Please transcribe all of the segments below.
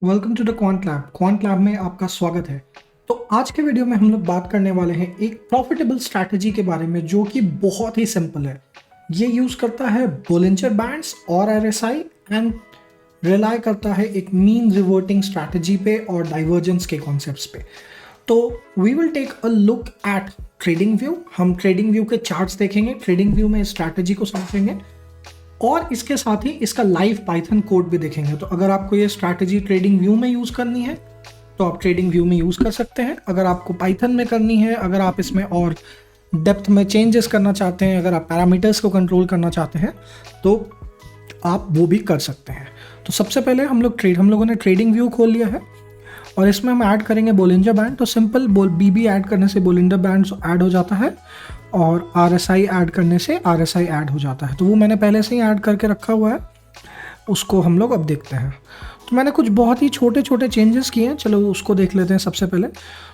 Welcome to the quant lab. Quant lab में आपका स्वागत है। तो आज के वीडियो में हम लोग बात करने वाले हैं एक प्रॉफिटेबल स्ट्रैटेजी के बारे में जो कि बहुत ही सिंपल है। ये यूज करता है बोलिंजर बैंड्स और आरएसआई एंड रिलाई करता है एक मीन रिवर्टिंग स्ट्रैटेजी पे और डाइवर्जेंस के कॉन्सेप्ट्स पे। तो we will take a look at trading view. हम ट्रेडिंग व्यू के चार्ट्स देखेंगे, ट्रेडिंग व्यू में स्ट्रैटेजी को समझेंगे और इसके साथ ही इसका लाइव पाइथन कोड भी देखेंगे। तो अगर आपको ये स्ट्रैटेजी ट्रेडिंग व्यू में यूज करनी है तो आप ट्रेडिंग व्यू में यूज कर सकते हैं। अगर आपको पाइथन में करनी है, अगर आप इसमें और डेप्थ में चेंजेस करना चाहते हैं, अगर आप पैरामीटर्स को कंट्रोल करना चाहते हैं तो आप वो भी कर सकते हैं। तो सबसे पहले हम लोगों ने ट्रेडिंग व्यू खोल लिया है और इसमें हम ऐड करेंगे बोलिंजर बैंड। तो सिंपल बीबी ऐड करने से बोलिंजर बैंड ऐड हो जाता है और आरएसआई ऐड करने से आरएसआई ऐड हो जाता है। तो वो मैंने पहले से ही ऐड करके रखा हुआ है, उसको हम लोग अब देखते हैं। तो मैंने कुछ बहुत ही छोटे छोटे चेंजेस किए हैं, चलो उसको देख लेते हैं। सबसे पहले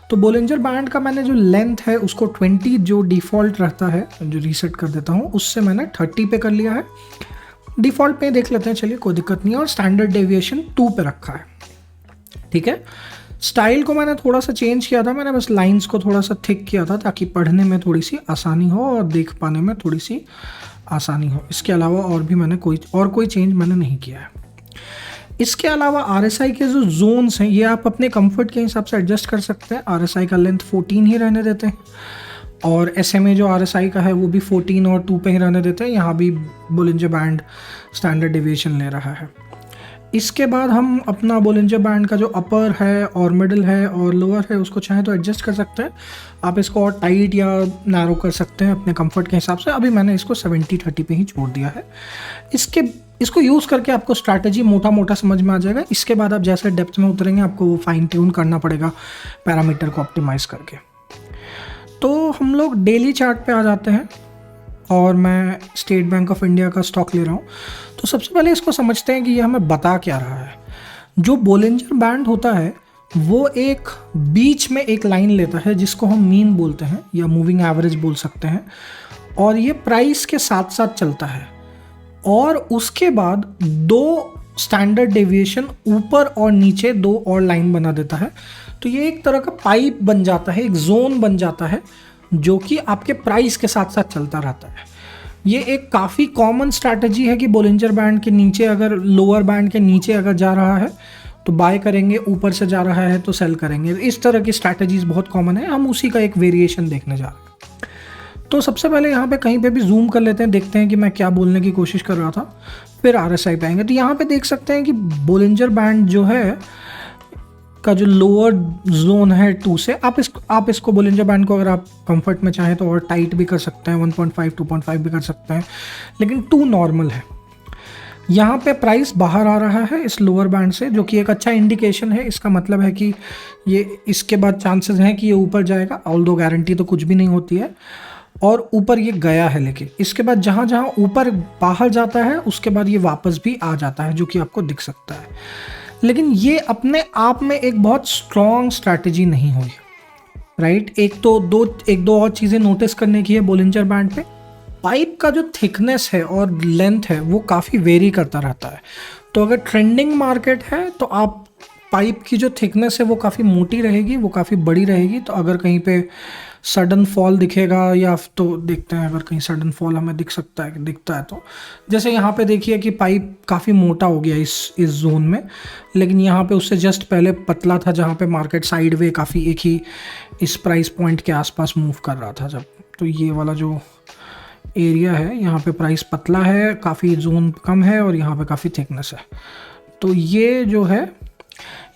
तो बोलिंजर बैंड का मैंने जो लेंथ है उसको 20 जो डिफ़ॉल्ट रहता है, जो रीसेट कर देता हूँ, उससे मैंने 30 पे कर लिया है। डिफ़ॉल्ट पे देख लेते हैं, चलिए कोई दिक्कत नहीं है। और स्टैंडर्ड डेविएशन 2 पे रखा है, ठीक है। स्टाइल को मैंने थोड़ा सा चेंज किया था, मैंने बस लाइंस को थोड़ा सा थिक किया था ताकि पढ़ने में थोड़ी सी आसानी हो और देख पाने में थोड़ी सी आसानी हो। इसके अलावा और भी मैंने कोई चेंज मैंने नहीं किया है। इसके अलावा आरएसआई के जो जोन्स हैं ये आप अपने कंफर्ट के हिसाब से एडजस्ट कर सकते हैं। आरएसआई का लेंथ 14 ही रहने देते हैं और एसएमए जो आरएसआई का है वो भी 14 और 2 पे ही रहने देते हैं। यहाँ भी बोलिंजर बैंड स्टैंडर्ड डेविएशन ले रहा है। इसके बाद हम अपना बोलिंजर बैंड का जो अपर है और मिडिल है और लोअर है उसको चाहे तो एडजस्ट कर सकते हैं। आप इसको और टाइट या नैरो कर सकते हैं अपने कंफर्ट के हिसाब से। अभी मैंने इसको 70-30 पे ही छोड़ दिया है। इसको यूज़ करके आपको स्ट्रैटेजी मोटा मोटा समझ में आ जाएगा। इसके बाद आप जैसे डेप्थ में उतरेंगे आपको वो फाइन ट्यून करना पड़ेगा पैरामीटर को ऑप्टिमाइज़ करके। तो हम लोग डेली चार्ट पे आ जाते हैं और मैं स्टेट बैंक ऑफ इंडिया का स्टॉक ले रहा हूँ। तो सबसे पहले इसको समझते हैं कि ये हमें बता क्या रहा है। जो बोलिंजर बैंड होता है वो एक बीच में एक लाइन लेता है जिसको हम मीन बोलते हैं या मूविंग एवरेज बोल सकते हैं, और ये प्राइस के साथ साथ चलता है। और उसके बाद दो स्टैंडर्ड डेविएशन ऊपर और नीचे दो और लाइन बना देता है। तो ये एक तरह का पाइप बन जाता है, एक जोन बन जाता है जो कि आपके प्राइस के साथ साथ चलता रहता है। ये एक काफ़ी कॉमन स्ट्रैटेजी है कि बोलिंजर बैंड के नीचे अगर लोअर बैंड के नीचे अगर जा रहा है तो बाय करेंगे, ऊपर से जा रहा है तो सेल करेंगे। इस तरह की स्ट्रैटेजीज बहुत कॉमन है, हम उसी का एक वेरिएशन देखने जा रहे हैं। तो सबसे पहले यहाँ पे कहीं पे भी जूम कर लेते हैं, देखते हैं कि मैं क्या बोलने की कोशिश कर रहा था, फिर आरएसआई पे आएंगे। तो यहाँ पे देख सकते हैं कि बोलिंजर बैंड जो है का जो लोअर जोन है 2 से, आप इसको बोलिंजर बैंड को अगर आप कंफर्ट में चाहें तो और टाइट भी कर सकते हैं, 1.5 2.5 भी कर सकते हैं, लेकिन 2 नॉर्मल है। यहाँ पे प्राइस बाहर आ रहा है इस लोअर बैंड से, जो कि एक अच्छा इंडिकेशन है। इसका मतलब है कि ये इसके बाद चांसेस हैं कि ये ऊपर जाएगा, ऑल्दो गारंटी तो कुछ भी नहीं होती है। और ऊपर ये गया है, लेकिन इसके बाद जहाँ जहाँ ऊपर बाहर जाता है उसके बाद ये वापस भी आ जाता है, जो कि आपको दिख सकता है। लेकिन ये अपने आप में एक बहुत स्ट्रॉन्ग स्ट्रैटेजी नहीं हुई, राइट। एक दो और चीज़ें नोटिस करने की है बोलिंजर बैंड पे। पाइप का जो थिकनेस है और लेंथ है वो काफ़ी वेरी करता रहता है। तो अगर ट्रेंडिंग मार्केट है तो आप पाइप की जो थिकनेस है वो काफ़ी मोटी रहेगी, वो काफ़ी बड़ी रहेगी। तो अगर कहीं पे सडन फॉल दिखेगा, या तो देखते हैं अगर कहीं सडन फॉल हमें दिखता है तो जैसे यहाँ पे देखिए कि पाइप काफ़ी मोटा हो गया इस जोन में, लेकिन यहाँ पे उससे जस्ट पहले पतला था जहाँ पे मार्केट साइडवे काफ़ी एक ही इस प्राइस पॉइंट के आसपास मूव कर रहा था जब। तो ये वाला जो एरिया है यहाँ पे प्राइस पतला है, काफ़ी जोन कम है और यहाँ पे काफ़ी थिकनेस है। तो ये जो है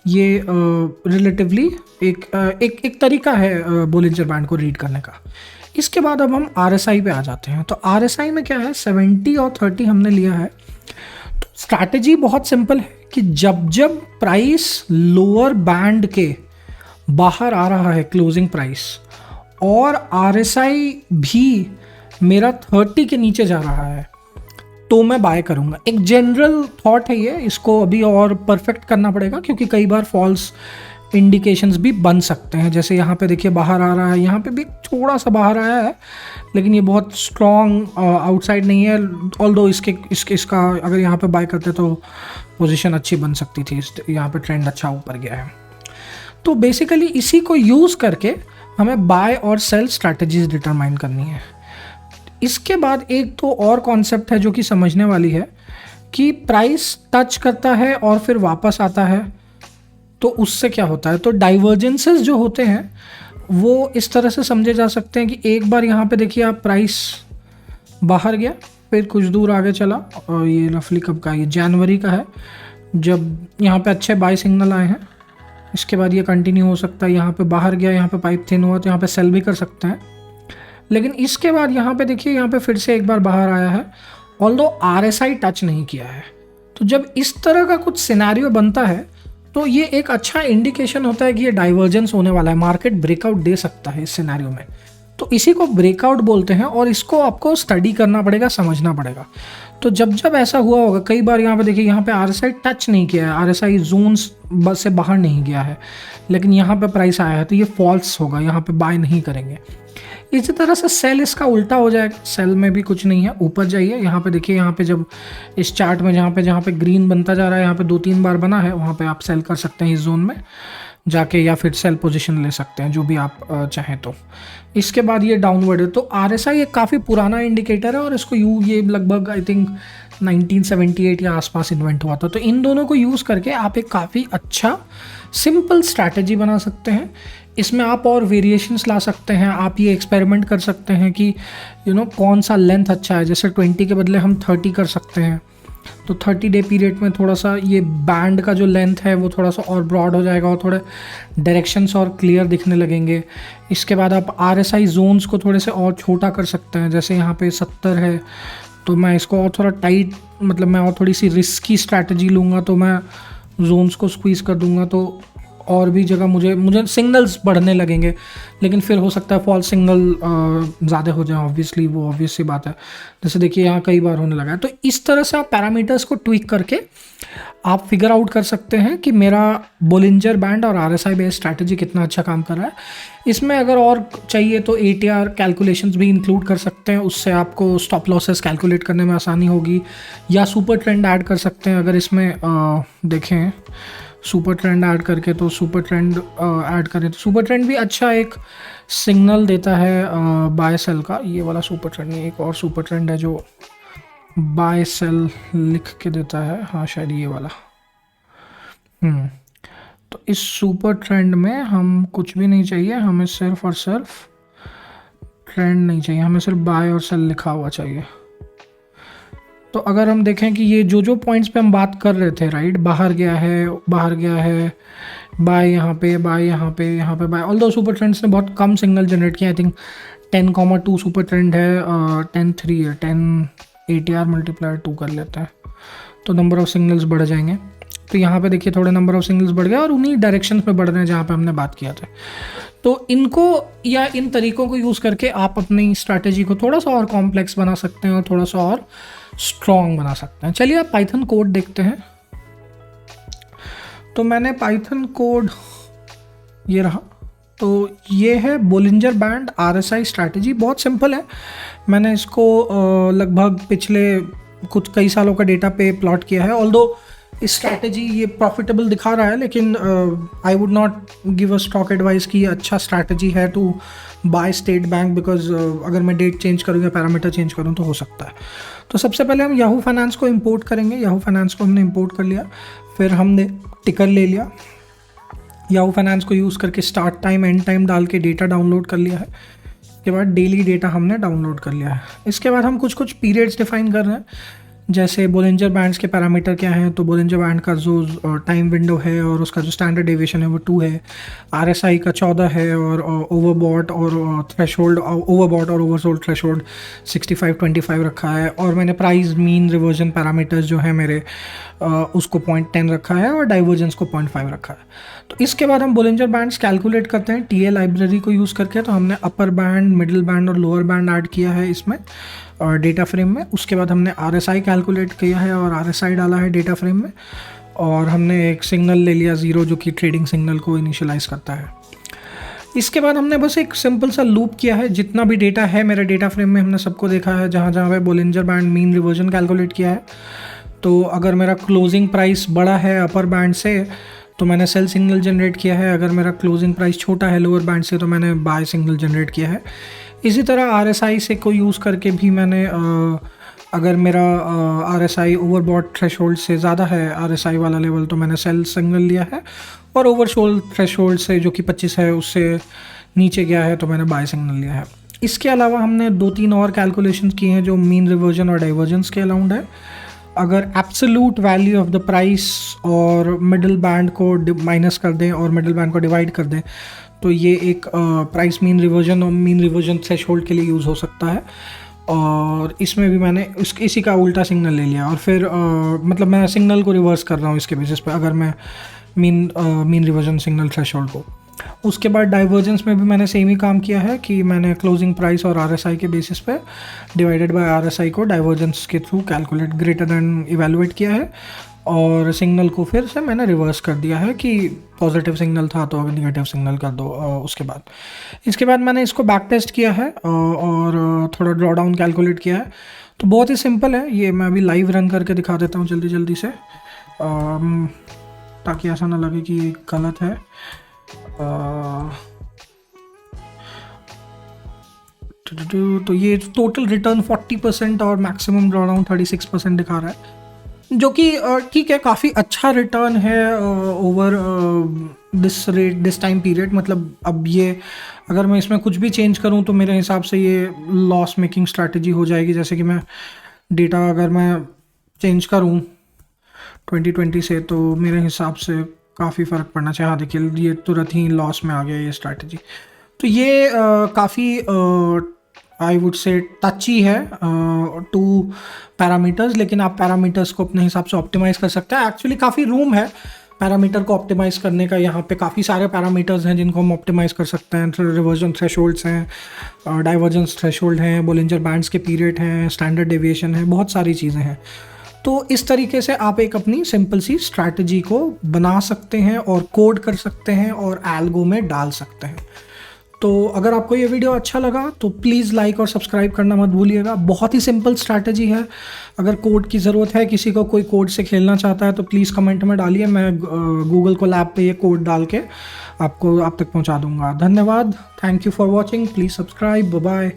ये रिलेटिवली एक तरीका है बोलिंजर बैंड को रीड करने का। इसके बाद अब हम आरएसआई पे आ जाते हैं। तो आरएसआई में क्या है, 70 और 30 हमने लिया है। तो स्ट्रैटेजी बहुत सिंपल है कि जब जब प्राइस लोअर बैंड के बाहर आ रहा है क्लोजिंग प्राइस और आरएसआई भी मेरा 30 के नीचे जा रहा है तो मैं बाय करूंगा। एक जनरल थॉट है ये, इसको अभी और परफेक्ट करना पड़ेगा क्योंकि कई बार फॉल्स इंडिकेशंस भी बन सकते हैं। जैसे यहाँ पे देखिए बाहर आ रहा है, यहाँ पे भी थोड़ा सा बाहर आया है, लेकिन ये बहुत स्ट्रॉन्ग आउटसाइड नहीं है। ऑल्दो इसका अगर यहाँ पे बाय करते तो पोजीशन अच्छी बन सकती थी, यहाँ पे ट्रेंड अच्छा ऊपर गया है। तो बेसिकली इसी को यूज़ करके हमें बाय और सेल स्ट्रैटेजीज डिटरमाइन करनी है। इसके बाद एक तो और कॉन्सेप्ट है जो कि समझने वाली है कि प्राइस टच करता है और फिर वापस आता है, तो उससे क्या होता है। तो डाइवर्जेंसेस जो होते हैं वो इस तरह से समझे जा सकते हैं कि एक बार यहाँ पे देखिए आप प्राइस बाहर गया, फिर कुछ दूर आगे चला, और ये रफली कब का, ये जनवरी का है, जब यहाँ पे अच्छे बाय सिग्नल आए हैं। इसके बाद ये कंटिन्यू हो सकता है, यहाँ पे बाहर गया, यहाँ पे पाइप थिन हुआ तो यहाँ पे सेल भी कर सकते हैं। लेकिन इसके बाद यहाँ पे देखिए, यहाँ पे फिर से एक बार बाहर आया है, ऑल्दो RSI टच नहीं किया है। तो जब इस तरह का कुछ सिनेरियो बनता है तो ये एक अच्छा इंडिकेशन होता है कि ये डाइवर्जेंस होने वाला है, मार्केट ब्रेकआउट दे सकता है इस सिनेरियो में। तो इसी को ब्रेकआउट बोलते हैं और इसको आपको स्टडी करना पड़ेगा, समझना पड़ेगा। तो जब जब ऐसा हुआ होगा, कई बार यहाँ पे देखिए, यहाँ पे RSI टच नहीं किया है, RSI जोन्स बस से बाहर नहीं गया है, लेकिन यहाँ पे प्राइस आया है, तो ये फॉल्स होगा, यहाँ पे बाय नहीं करेंगे। इसी तरह से सेल इसका उल्टा हो जाएगा, सेल में भी कुछ नहीं है, ऊपर जाइए, यहाँ पे देखिए, यहाँ पे जब इस चार्ट में जहाँ पे ग्रीन बनता जा रहा है, यहाँ पे 2-3 बार बना है, वहाँ पे आप सेल कर सकते हैं इस जोन में जाके, या फिर सेल पोजीशन ले सकते हैं, जो भी आप चाहें। तो इसके बाद ये डाउनवर्ड है। तो RSI एक काफ़ी पुराना इंडिकेटर है और इसको ये लगभग आई थिंक 1978 या आसपास इन्वेंट हुआ था। तो इन दोनों को यूज़ करके आप एक काफ़ी अच्छा सिंपल स्ट्रैटेजी बना सकते हैं। इसमें आप और वेरिएशंस ला सकते हैं, आप ये एक्सपेरिमेंट कर सकते हैं कि कौन सा लेंथ अच्छा है। जैसे 20 के बदले हम 30 कर सकते हैं, तो 30 डे पीरियड में थोड़ा सा ये बैंड का जो लेंथ है वो थोड़ा सा और ब्रॉड हो जाएगा और थोड़े डायरेक्शंस और क्लियर दिखने लगेंगे। इसके बाद आप RSI जोन्स को थोड़े से और छोटा कर सकते हैं। जैसे यहाँ पे 70 है, तो मैं इसको और थोड़ा टाइट, मतलब मैं और थोड़ी सी रिस्की स्ट्रैटेजी लूँगा, तो मैं जोन्स को स्क्वीज़ कर दूँगा, तो और भी जगह मुझे सिग्नल्स बढ़ने लगेंगे। लेकिन फिर हो सकता है फॉल्स सिग्नल ज़्यादा हो जाए, ऑब्वियसली, वो ऑब्वियस सी बात है। जैसे देखिए यहाँ कई बार होने लगा है। तो इस तरह से आप पैरामीटर्स को ट्विक करके आप फिगर आउट कर सकते हैं कि मेरा बोलिंजर बैंड और RSI बेस्ड स्ट्रैटेजी कितना अच्छा काम कर रहा है। इसमें अगर और चाहिए तो ATR कैलकुलेशंस भी इंक्लूड कर सकते हैं, उससे आपको स्टॉप लॉसेस कैलकुलेट करने में आसानी होगी, या सुपर ट्रेंड ऐड कर सकते हैं। अगर इसमें देखें सुपर ट्रेंड ऐड करके, तो सुपर ट्रेंड ऐड करें तो सुपर ट्रेंड भी अच्छा एक सिग्नल देता है बाय सेल का। ये वाला सुपर ट्रेंड नहीं, एक और सुपर ट्रेंड है जो बाय सेल लिख के देता है, हाँ शायद ये वाला। तो इस सुपर ट्रेंड में हम कुछ भी नहीं चाहिए, हमें सिर्फ और सिर्फ ट्रेंड नहीं चाहिए, हमें सिर्फ बाय और सेल लिखा हुआ चाहिए। तो अगर हम देखें कि ये जो पॉइंट्स पे हम बात कर रहे थे, राइट, बाहर गया है, बाय यहाँ पे, बाय यहाँ पे बाय। ऑल्दो सुपर ट्रेंड्स ने बहुत कम सिग्नल जनरेट किया, आई थिंक 10,2 सुपर ट्रेंड है, 10,3 है, 10 ATR मल्टीप्लायर 2 कर लेते हैं, तो नंबर ऑफ सिग्नल्स बढ़ जाएंगे। तो यहाँ पे देखिए थोड़े नंबर ऑफ सिग्नल्स बढ़ गए और उन्हीं डायरेक्शंस में बढ़ रहे हैं जहाँ पे हमने बात किया था। तो इनको या इन तरीकों को यूज़ करके आप अपनी स्ट्रैटेजी को थोड़ा सा और कॉम्प्लेक्स बना सकते हैं और थोड़ा सा और स्ट्रॉन्ग बना सकते हैं। चलिए आप पाइथन कोड देखते हैं। तो मैंने पाइथन कोड ये रहा, तो ये है बोलिंजर बैंड RSI स्ट्रैटेजी। बहुत सिंपल है, मैंने इसको लगभग पिछले कई सालों का डेटा पे प्लॉट किया है। ऑल्दो इस स्ट्रैटेजी ये प्रॉफिटेबल दिखा रहा है, लेकिन I would not give a stock advice कि ये अच्छा स्ट्रैटेजी है to buy State Bank, because अगर मैं डेट चेंज करूँ या पैरामीटर चेंज करूँ तो हो सकता है। तो सबसे पहले हम याहू फाइनेंस को इंपोर्ट करेंगे। याहू फाइनेंस को हमने इंपोर्ट कर लिया, फिर हमने टिकर ले लिया, याहू फाइनेंस को यूज़ करके स्टार्ट टाइम एंड टाइम डाल के डेटा डाउनलोड कर लिया है। इसके बाद डेली डेटा हमने डाउनलोड कर लिया है। इसके बाद हम कुछ पीरियड्स डिफाइन कर रहे हैं, जैसे बोलिंजर बैंड्स के पैरामीटर क्या हैं। तो बोलिंजर बैंड का जो टाइम विंडो है और उसका जो स्टैंडर्ड डेविएशन है वो 2 है, RSI का 14 है, और ओवरबॉट और थ्रेशोल्ड, ओवरबॉट और ओवरसोल्ड थ्रेशोल्ड 65-25 रखा है, और मैंने प्राइस मीन रिवर्जन पैरामीटर्स जो है मेरे उसको 0.10 रखा है और डाइवर्जेंस को 0.5 रखा है। तो इसके बाद हम बोलिंजर बैंड्स कैलकुलेट करते हैं TA लाइब्रेरी को यूज़ करके। तो हमने अपर बैंड, मिडिल बैंड और लोअर बैंड ऐड किया है इसमें और डेटा फ्रेम में। उसके बाद हमने RSI कैलकुलेट किया है और RSI डाला है डेटा फ्रेम में, और हमने एक सिग्नल ले लिया 0 जो कि ट्रेडिंग सिग्नल को इनिशियलाइज करता है। इसके बाद हमने बस एक सिंपल सा लूप किया है, जितना भी डेटा है मेरे डेटा फ्रेम में हमने सबको देखा है, जहाँ जहाँ पे Bollinger band mean reversion calculate किया है। तो अगर मेरा क्लोजिंग प्राइस बड़ा है अपर बैंड से तो मैंने सेल सिग्नल जनरेट किया है, अगर मेरा क्लोजिंग प्राइस छोटा है लोअर बैंड से तो मैंने बाय सिग्नल जनरेट किया है। इसी तरह RSI से को यूज़ करके भी मैंने अगर मेरा RSI ओवरबॉट थ्रेशोल्ड से ज़्यादा है RSI वाला लेवल तो मैंने सेल सिग्नल लिया है, और ओवरसोल्ड थ्रेशोल्ड से जो कि 25 है उससे नीचे गया है तो मैंने बाय सिग्नल लिया है। इसके अलावा हमने 2-3 और कैलकुलेशंस की हैं जो मीन रिवर्जन और डाइवर्जेंस के अलाउंड है। अगर absolute value of the price और मिडिल बैंड को माइनस कर दें और मिडिल बैंड को डिवाइड कर दें तो ये एक प्राइस मीन रिवर्जन और मीन रिवर्जन थ्रेशोल्ड के लिए यूज़ हो सकता है। और इसमें भी मैंने इसी का उल्टा सिग्नल ले लिया और फिर मतलब मैं सिग्नल को रिवर्स कर रहा हूँ इसके बेसिस पे, अगर मैं मीन रिवर्जन सिग्नल थ्रेशोल्ड को। उसके बाद डाइवर्जेंस में भी मैंने सेम ही काम किया है कि मैंने क्लोजिंग प्राइस और RSI के बेसिस पे डिवाइडेड बाय RSI को डाइवर्जेंस के through calculate greater than evaluate किया है, और सिग्नल को फिर से मैंने रिवर्स कर दिया है कि पॉजिटिव सिग्नल था तो नेगेटिव सिग्नल कर दो। इसके बाद मैंने इसको बैक टेस्ट किया है और थोड़ा ड्रॉ डाउन कैलकुलेट किया है। तो बहुत ही सिंपल है ये, मैं अभी लाइव रन करके दिखा देता हूँ जल्दी से ताकि ऐसा ना लगे कि ये गलत है। तो ये टोटल रिटर्न 40% और मैक्सिमम ड्रॉडाउन 36% दिखा रहा है, जो कि ठीक है, काफ़ी अच्छा रिटर्न है ओवर दिस टाइम पीरियड। मतलब अब ये अगर मैं इसमें कुछ भी चेंज करूं तो मेरे हिसाब से ये लॉस मेकिंग स्ट्रैटेजी हो जाएगी। जैसे कि मैं डेटा अगर मैं चेंज करूं 2020 से तो मेरे हिसाब से काफ़ी फ़र्क पड़ना चाहिए। हाँ देखिए, ये तुरंत ही लॉस में आ गया ये स्ट्रैटेजी। तो ये काफ़ी आई वुड से टची है 2 पैरामीटर्स, लेकिन आप पैरामीटर्स को अपने हिसाब से ऑप्टिमाइज़ कर सकते हैं। एक्चुअली काफ़ी रूम है पैरामीटर को ऑप्टिमाइज़ करने का। यहाँ पे काफ़ी सारे पैरामीटर्स हैं जिनको हम ऑप्टिमाइज़ कर सकते हैं। रिवर्जन थ्रेशोल्ड्स हैं, डाइवर्जेंस थ्रेशोल्ड हैं, बोलिंजर बैंड्स के पीरियड हैं, स्टैंडर्ड डेविएशन है, बहुत सारी चीज़ें हैं। तो इस तरीके से आप एक अपनी सिंपल सी स्ट्रैटेजी को बना सकते हैं और कोड कर सकते हैं और एल्गो में डाल सकते हैं। तो अगर आपको ये वीडियो अच्छा लगा तो प्लीज़ लाइक और सब्सक्राइब करना मत भूलिएगा। बहुत ही सिंपल स्ट्रैटेजी है। अगर कोड की ज़रूरत है, किसी को कोई कोड से खेलना चाहता है तो प्लीज़ कमेंट में डालिए, मैं गूगल कोलैब पे ये कोड डाल के आप तक पहुंचा दूंगा। धन्यवाद, thank you for watching, please subscribe, bye bye.